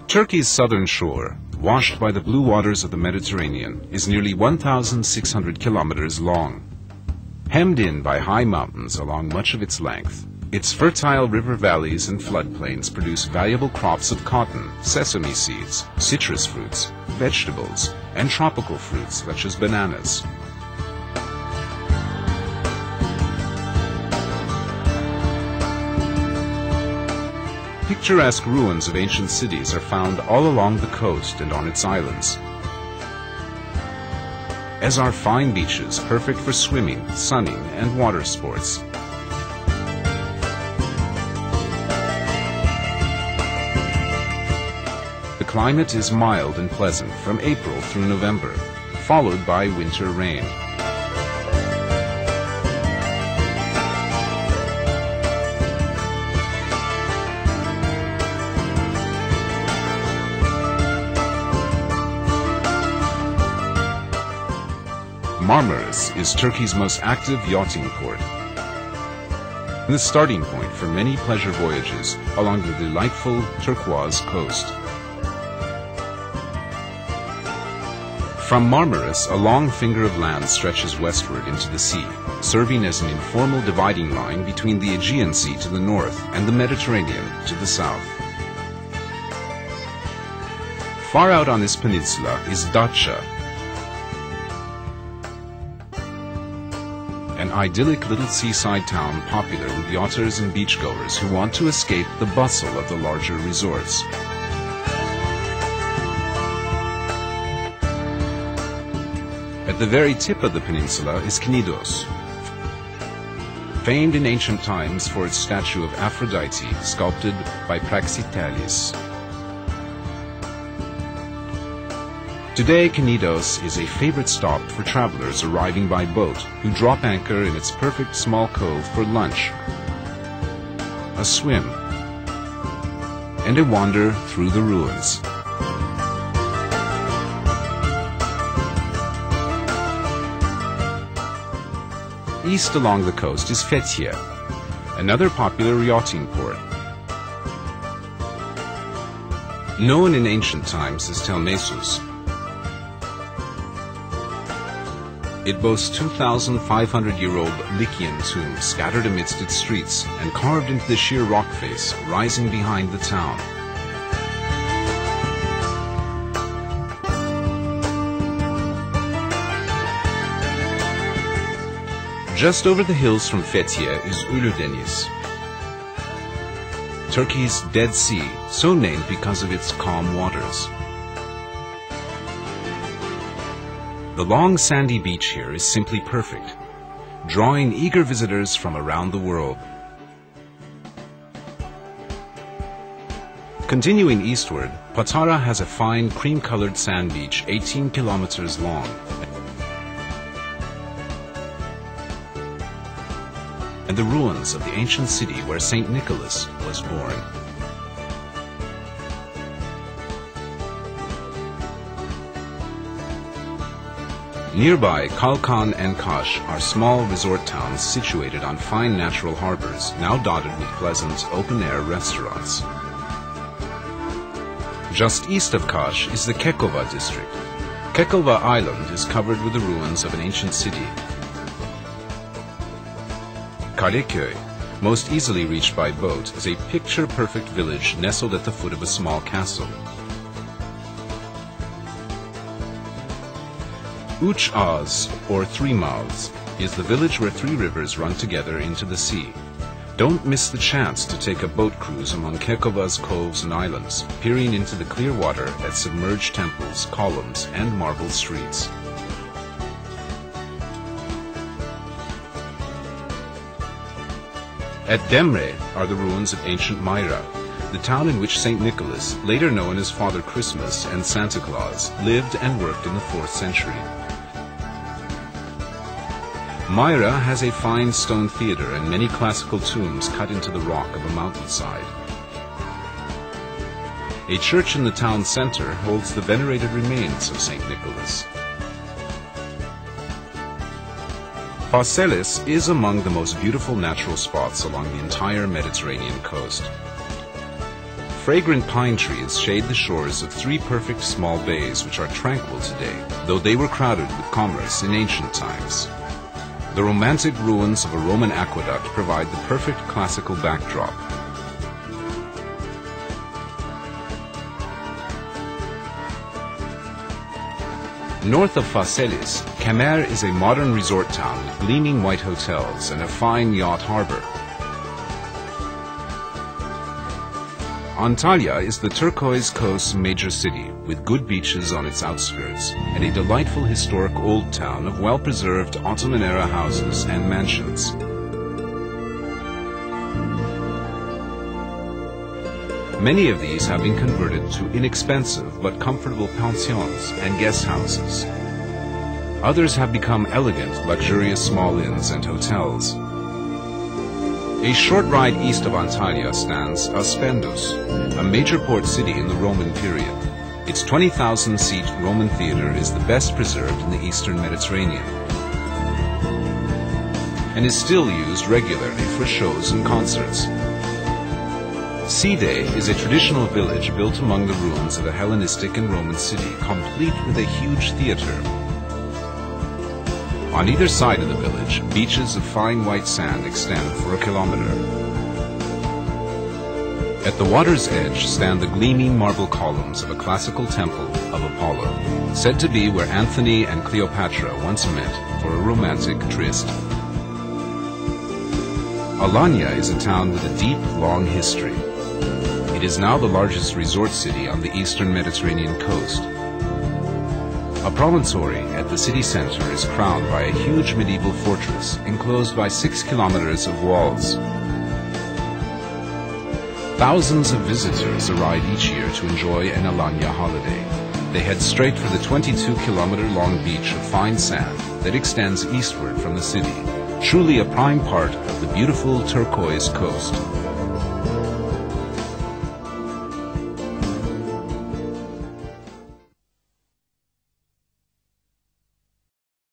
Turkey's southern shore, washed by the blue waters of the Mediterranean, is nearly 1,600 kilometers long. Hemmed in by high mountains along much of its length, its fertile river valleys and floodplains produce valuable crops of cotton, sesame seeds, citrus fruits, vegetables, and tropical fruits such as bananas. Picturesque ruins of ancient cities are found all along the coast and on its islands, as are fine beaches perfect for swimming, sunning, and water sports. The climate is mild and pleasant from April through November, followed by winter rain. Marmaris is Turkey's most active yachting port and the starting point for many pleasure voyages along the delightful turquoise coast. From Marmaris, a long finger of land stretches westward into the sea, serving as an informal dividing line between the Aegean Sea to the north and the Mediterranean to the south. Far out on this peninsula is Datça, an idyllic little seaside town popular with yachters and beachgoers who want to escape the bustle of the larger resorts. At the very tip of the peninsula is Knidos, famed in ancient times for its statue of Aphrodite sculpted by Praxiteles. Today, Knidos is a favorite stop for travelers arriving by boat who drop anchor in its perfect small cove for lunch, a swim, and a wander through the ruins. East along the coast is Fethiye, another popular yachting port. Known in ancient times as Telmesus, it boasts 2,500-year-old Lycian tombs scattered amidst its streets and carved into the sheer rock face rising behind the town. Just over the hills from Fethiye is Uludeniz, Turkey's Dead Sea, so named because of its calm waters. The long sandy beach here is simply perfect, drawing eager visitors from around the world. Continuing eastward, Patara has a fine cream-colored sand beach 18 kilometers long. And the ruins of the ancient city where St. Nicholas was born. Nearby, Kalkan and Kaş are small resort towns situated on fine natural harbors, now dotted with pleasant open-air restaurants. Just east of Kaş is the Kekova district. Kekova Island is covered with the ruins of an ancient city. Kaleköy, most easily reached by boat, is a picture-perfect village nestled at the foot of a small castle. Üç Ağız, or Three Mouths, is the village where three rivers run together into the sea. Don't miss the chance to take a boat cruise among Kekova's coves and islands, peering into the clear water at submerged temples, columns, and marble streets. At Demre are the ruins of ancient Myra, the town in which St. Nicholas, later known as Father Christmas and Santa Claus, lived and worked in the 4th century. Myra has a fine stone theater and many classical tombs cut into the rock of a mountainside. A church in the town center holds the venerated remains of St. Nicholas. Phaselis is among the most beautiful natural spots along the entire Mediterranean coast. fragrant pine trees shade the shores of three perfect small bays which are tranquil today, though they were crowded with commerce in ancient times. The romantic ruins of a Roman aqueduct provide the perfect classical backdrop. North of Phaselis, Kemer is a modern resort town with gleaming white hotels and a fine yacht harbor. Antalya is the turquoise coast's major city, with good beaches on its outskirts, and a delightful historic old town of well-preserved Ottoman-era houses and mansions. Many of these have been converted to inexpensive but comfortable pensions and guest houses. Others have become elegant, luxurious small inns and hotels. A short ride east of Antalya stands Aspendus, a major port city in the Roman period. Its 20,000-seat Roman theater is the best preserved in the eastern Mediterranean and is still used regularly for shows and concerts. Side is a traditional village built among the ruins of a Hellenistic and Roman city, complete with a huge theater. On either side of the village, beaches of fine white sand extend for a kilometer. At the water's edge stand the gleaming marble columns of a classical temple of Apollo, said to be where Antony and Cleopatra once met for a romantic tryst. Alanya is a town with a deep, long history. It is now the largest resort city on the eastern Mediterranean coast. A promontory at the city center is crowned by a huge medieval fortress enclosed by 6 kilometers of walls. Thousands of visitors arrive each year to enjoy an Alanya holiday. They head straight for the 22-kilometer-long beach of fine sand that extends eastward from the city, truly a prime part of the beautiful turquoise coast.